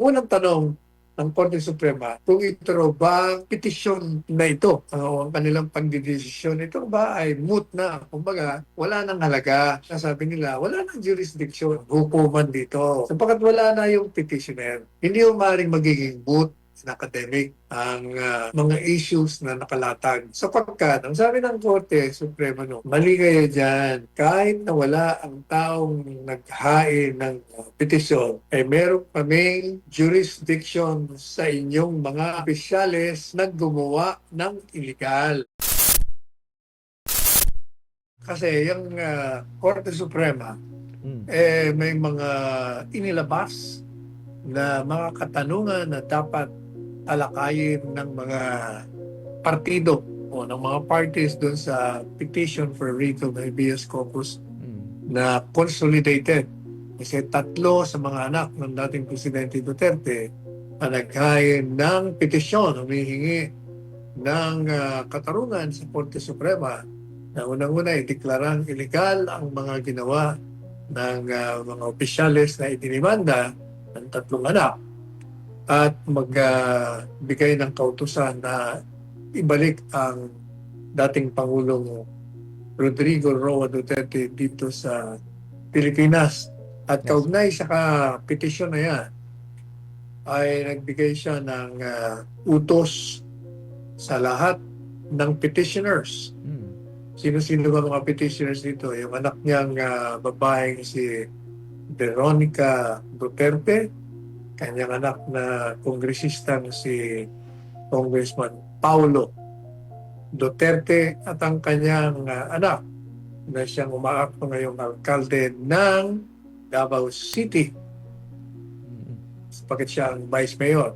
unang tanong ng Korte Suprema, kung ito raw ba petisyon na ito, ang kanilang pagdidesisyon, ito ba ay moot na? Kumbaga, wala nang halaga. Sasabi nila, wala nang jurisdiction, hukuman dito. Sapagkat wala na yung petitioner, hindi yung maaaring magiging moot na academic ang mga issues na nakalatag. Sapagkat, ang sabi ng Korte Suprema, no, mali kayo dyan. Kahit na wala ang taong naghain ng petisyon, ay meron kaming jurisdiction sa inyong mga opisyales na gumawa ng illegal. Kasi yung Korte Suprema, may mga inilabas na mga katanungan na dapat alakayin ng mga partido o ng mga parties doon sa petition for writ of habeas corpus na consolidated. Kasi 3 sa mga anak ng dating Presidente Duterte na naghain ng petisyon, humihingi ng katarungan sa Korte Suprema na unang-una ideklarang illegal ang mga ginawa ng mga opisyales na idinimanda ng 3 anak at magbigay ng kautusan na ibalik ang dating Pangulong Rodrigo Roa Duterte dito sa Pilipinas. At kaugnay sa petisyon na yan, ay nagbigay siya ng utos sa lahat ng petitioners. Sino-sino ba mga petitioners dito? Yung anak niyang babaeng si Veronica Duterte, kanyang anak na kongresistang si Congressman Paulo Duterte at ang kanyang anak na siyang umaakto ngayong alkalde ng Davao City sapagkat siya ang vice mayor.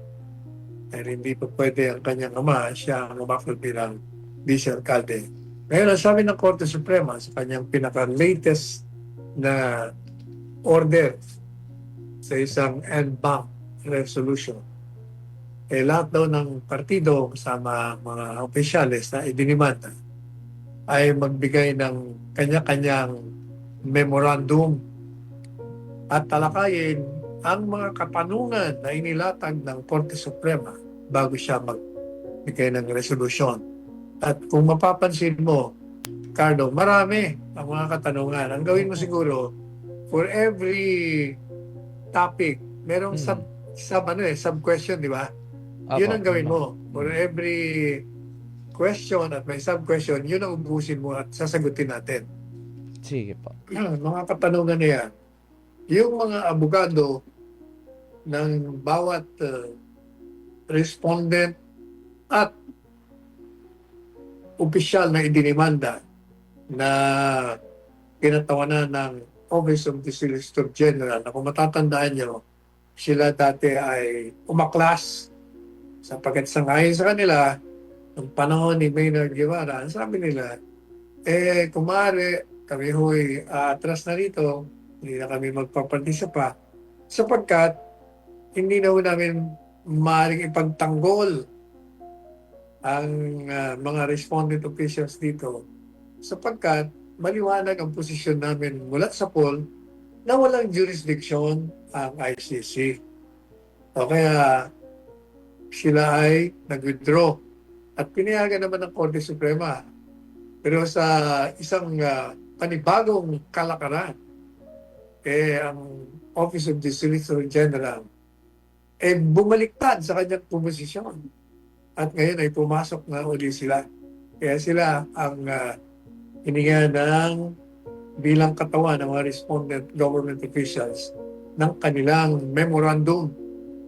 Dahil hindi pa pwede ang kanyang ama, siya ang umaakto bilang vice alkalde. Ngayon, ang sabi ng Korte Suprema sa kanyang pinaka-latest na order sa isang en banc resolution, lahat daw ng partido kasama mga opisyales na idinimanda ay magbigay ng kanya-kanyang memorandum at talakayin ang mga katanungan na inilatag ng Korte Suprema bago siya magbigay ng resolusyon. At kung mapapansin mo, Cardo, marami ang mga katanungan. Ang gawin mo siguro, for every topic, merong sub-question, di ba? Yun ang gawin mo. For every question at may sub-question, yun ang ubusin mo at sasagutin natin. Sige po. Mga katanungan na yan. Yung mga abogado ng bawat respondent at opisyal na idinimanda na kinatawanan ng Office of the Solicitor General, na kung matatandaan nyo, sila dati ay umaklas sapagkat sangayon sa kanila ng panahon ni Maynard Guevara. Ang sabi nila, kung maaari, kami ho'y atras na rito, hindi na kami magpapartisa sapagkat hindi na ho namin maaaring ipagtanggol ang mga respondent officials dito sapagkat maliwanag ang posisyon namin mula sa poll na walang jurisdiction ang ICC. O kaya sila ay nag-withdraw at pinayagan naman ng Korte Suprema. Pero sa isang panibagong kalakaran, ang Office of the Solicitor General bumaliktad sa kanyang posisyon. At ngayon ay pumasok na uli sila. Kaya sila ang hininga ng bilang katawan ng mga respondent government officials ng kanilang memorandum.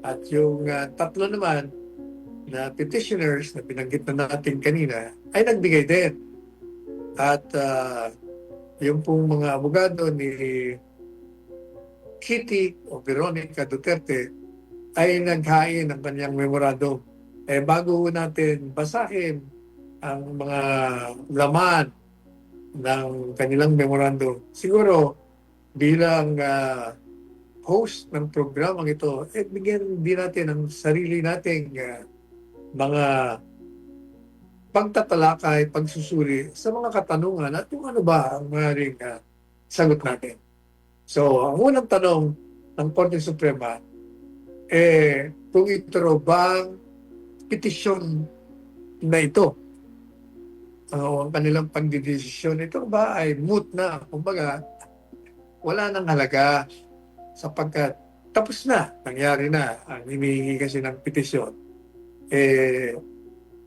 At yung 3 naman na petitioners na binanggit na natin kanina ay nagbigay din. At yung pong mga abogado ni Kitty o Veronica Duterte ay naghain ng kanyang memorandum. Bago natin basahin ang mga laman ng kanilang memorandum, siguro bilang host ng programang ito, bigyan din natin ang sarili nating mga pagtatalakay, pagsusuri sa mga katanungan at kung ano ba ang maaaring sagot natin. So, ang unang tanong ng Korte Suprema, kung ito raw bang petisyon na ito, ang kanilang pagdidesisyon, ito ba ay moot na? Kumbaga, wala nang halaga sapagkat tapos na, nangyari na. Ang hinihingi kasi ng petisyon,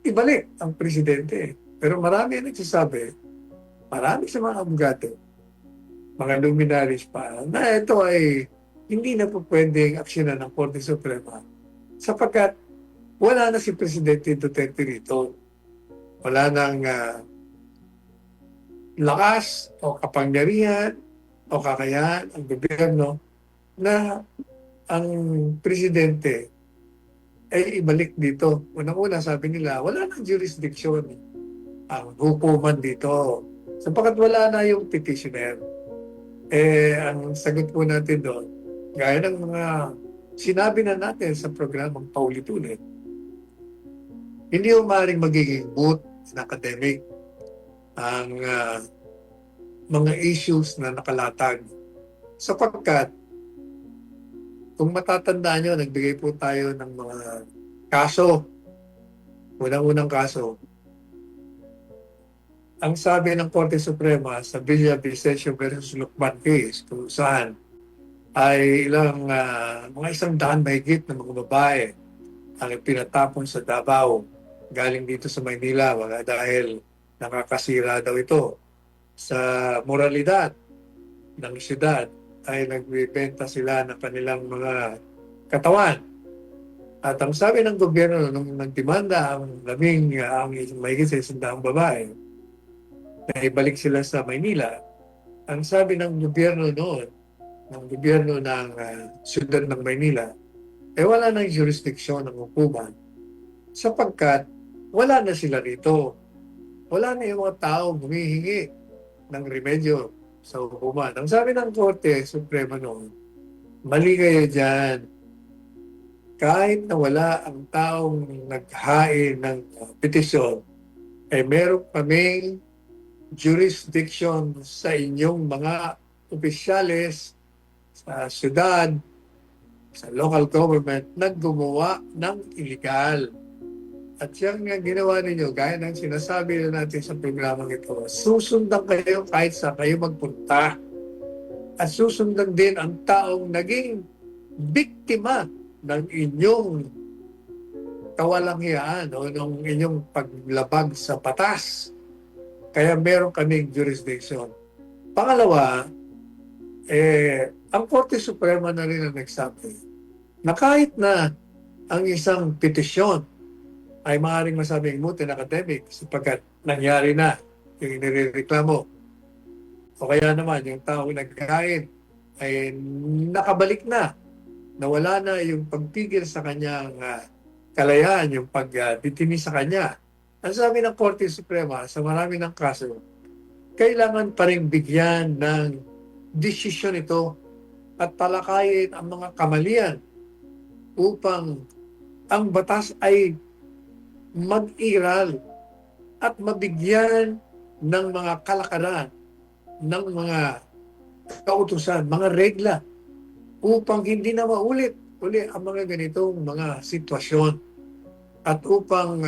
ibalik ang presidente. Pero marami ang nagsasabi, marami sa mga abogado, mga luminaries pa, na ito ay hindi na po pwedeng aksyonan ng Korte Suprema sapagkat wala na si Presidente Duterte rito. Wala nang lakas o kapangyarihan o kakayahan ang gobyerno na ang presidente ay ibalik dito. Unang-una sabi nila, wala nang jurisdiction ang hukuman dito. Sapagkat wala na yung petitioner. Ang sagot po natin doon, gaya ng mga sinabi na natin sa programang paulit-ulit, hindi maaaring magiging moot and academic ang mga issues na nakalatag. Sapagkat, kung matatandaan nyo, nagbigay po tayo ng mga kaso. Unang-unang kaso, ang sabi ng Korte Suprema sa Villa Vicencio versus Lucban case, kung saan ay ilang mga 100 mahigit na mga babae ang pinatapon sa Davao galing dito sa Maynila dahil nakakasira daw ito sa moralidad ng siyudad, ay nagbibenta sila ng kanilang mga katawan. At ang sabi ng gobyerno nung nagdemanda ang mahigit sa 100 babae na ibalik sila sa Maynila, ang sabi ng gobyerno noon, ng gobyerno ng siyudad ng Maynila, wala nang jurisdiksyon ng hukuman sapagkat wala na sila rito. Wala na yung mga tao humihingi ng remedyo sa hukuman. Ang sabi ng Korte Suprema noon, mali kayo dyan. Kahit na wala ang taong naghain ng petisyon, meron kaming jurisdiction sa inyong mga opisyales sa syudad, sa local government, na gumawa ng illegal. At yung ginawa ninyo, gaya ng sinasabi na natin sa programang ito, susundan kayo kahit sa kayo magpunta. At susundan din ang taong naging biktima ng inyong kawalanghiyaan o ng inyong paglabag sa batas. Kaya meron kaming jurisdiction. Pangalawa, ang Korte Suprema na rin ang nagsabi na kahit na ang isang petisyon ay maaaring masabing moot and academic sapagkat nangyari na yung inireklamo. O kaya naman, yung tao nagkain ay nakabalik na, nawala na yung pagpigil sa kanyang kalayaan, yung pagditini sa kanya. Ang sabi ng Korte Suprema, sa marami ng kaso, kailangan pa rin bigyan ng desisyon ito at talakayin ang mga kamalian upang ang batas ay mag-iral at mabigyan ng mga kalakaran, ng mga kautusan, mga regla upang hindi na maulit uli ang mga ganitong mga sitwasyon at upang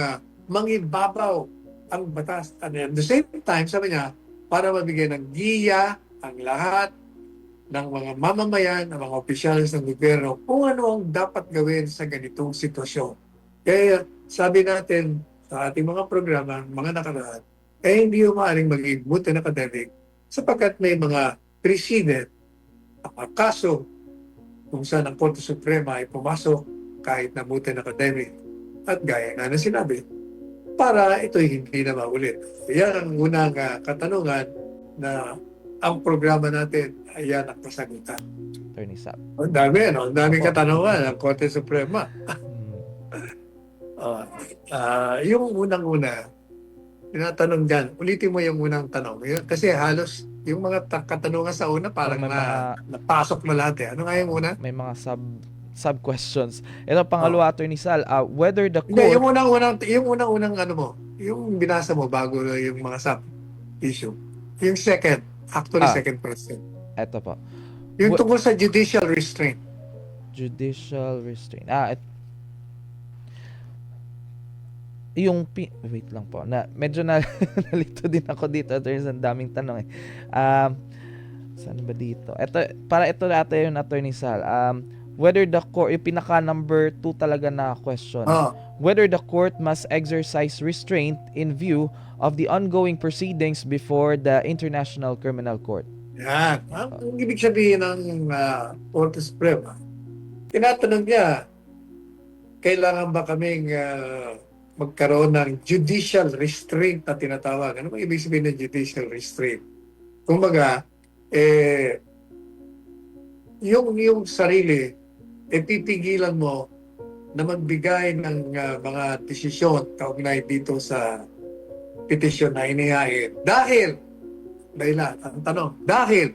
mangibabaw ang batas. At at the same time, sabi niya, para mabigyan ng giya ang lahat ng mga mamamayan, ng mga opisyalis ng gobyerno kung ano ang dapat gawin sa ganitong sitwasyon. Kaya sabi natin sa ating mga programa, mga nakaraan, hindi maaaring maging moot and academic sapagkat may mga precedent, mga kaso kung saan ang Korte Suprema ay pumasok kahit na moot and academic. At gaya nga na sinabi, para ito'y hindi na maulit. Yan ang unang katanungan na ang programa natin ay yan ang kasagutan. Attorney Sab. Ang dami, no? Ang dami katanungan ng Korte Suprema. Yung unang-una, tinatanong dyan, ulitin mo yung unang tanong. Kasi halos yung mga katanungan sa una parang napasok mo lahat eh. Ano nga yung una? May mga sub-questions. Ito pangalawa, Attorney Sal, whether the court... Hindi, yung unang ano mo, yung binasa mo bago yung mga sub-issue. Yung second, actually second question. Ito po. Yung tungkol sa judicial restraint. Judicial restraint. Wait lang po. Medyo nalito din ako dito. There's ang daming tanong eh. Saan ba dito? Ito ata yung Attorney Sal. Whether the court, yung pinaka number 2 talaga na question. Oh, Whether the court must exercise restraint in view of the ongoing proceedings before the International Criminal Court. yan. Ang ibig sabihin ng Korte Suprema, tinatanong niya, kailangan ba kaming magkaroon ng judicial restraint na tinatawag? Ano ba ibig sabihin ng judicial restraint? Kumbaga, yung sarili, pipigilan mo na magbigay ng mga desisyon kaugnay dito sa petisyon na inihain. Dahil ang tanong, dahil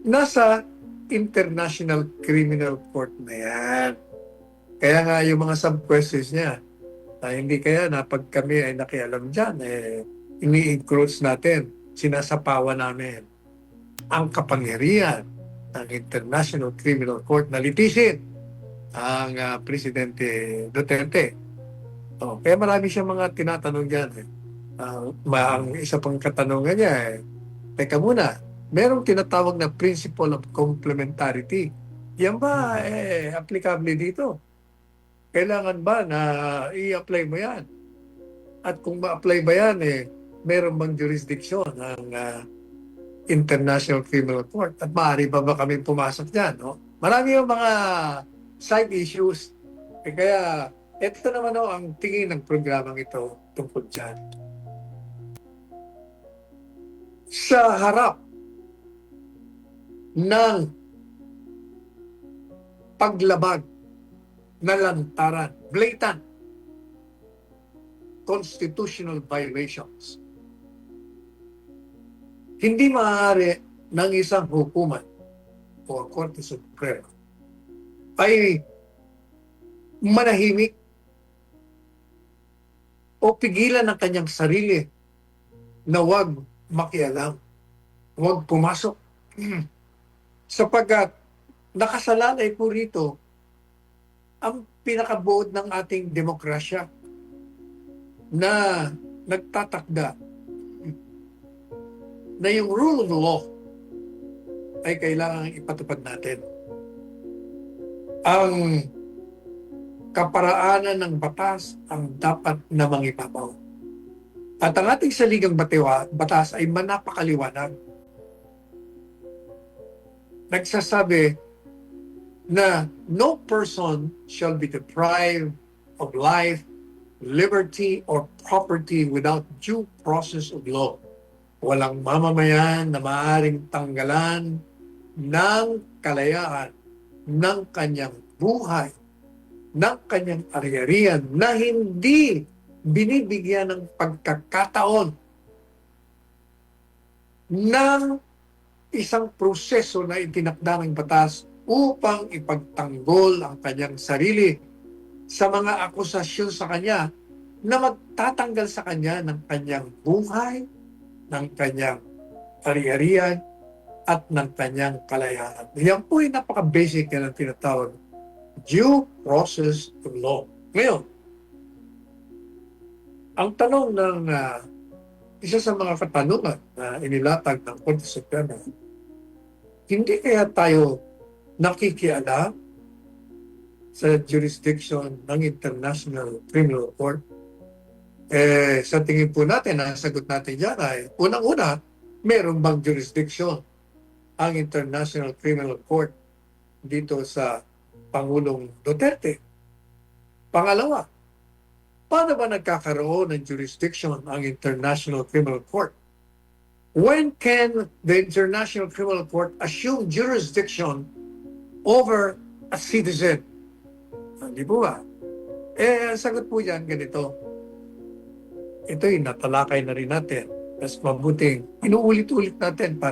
nasa International Criminal Court na yan. Kaya nga yung mga sub-questions niya, hindi kaya na pag kami ay nakialam dyan, ini-encroach natin, sinasapawan namin ang kapangyarihan ng International Criminal Court na litisin ang Presidente Duterte. Kaya marami siyang mga tinatanong dyan. Ang isa pang katanungan niya, teka muna, merong tinatawag na principle of complementarity. Yan ba applicable dito? Kailangan ba na i-apply mo yan? At kung ma-apply ba yan, meron bang jurisdiction ng International Criminal Court? At maaari ba kami pumasok dyan? No? Marami yung mga side issues. Kaya ito naman ang tingin ng programang ito tungkol dyan. Sa harap ng paglabag na lantaran, blatant constitutional violations, hindi maaari ng isang hukuman o Korte Suprema ay manahimik o pigilan ng kanyang sarili na huwag makialam, huwag pumasok. Sapagkat nakasalalay po rito ang pinakabuod ng ating demokrasya na nagtatakda na yung rule of law ay kailangan ipatupad natin. Ang kaparaanan ng batas ang dapat na mangibabaw. At ang ating saligang batas ay manapakaliwanag. Nagsasabi na no person shall be deprived of life, liberty, or property without due process of law. Walang mamamayan na maaaring tanggalan ng kalayaan ng kanyang buhay, ng kanyang ari-arian na hindi binibigyan ng pagkakataon ng isang proseso na itinakda ng batas upang ipagtanggol ang kanyang sarili sa mga akusasyon sa kanya na magtatanggal sa kanya ng kanyang buhay, ng kanyang ari-arian, at ng kanyang kalayaan. Yan po ay napaka-basic na tinatawag due process of law. Ngayon, ang tanong ng isa sa mga katanungan na inilatag ng Korte Suprema, hindi kaya tayo nakikialam sa jurisdiction ng International Criminal Court? Sa tingin po natin, ang sagot natin dyan ay, unang-una, meron bang jurisdiction ang International Criminal Court dito sa Pangulong Duterte? Pangalawa, paano ba nagkakaroon ng jurisdiction ang International Criminal Court? When can the International Criminal Court assume jurisdiction over a citizen? Hindi po ba? Ang sagot po yan ganito. Ito'y natalakay na rin natin. Mas mabuting inuulit-ulit natin para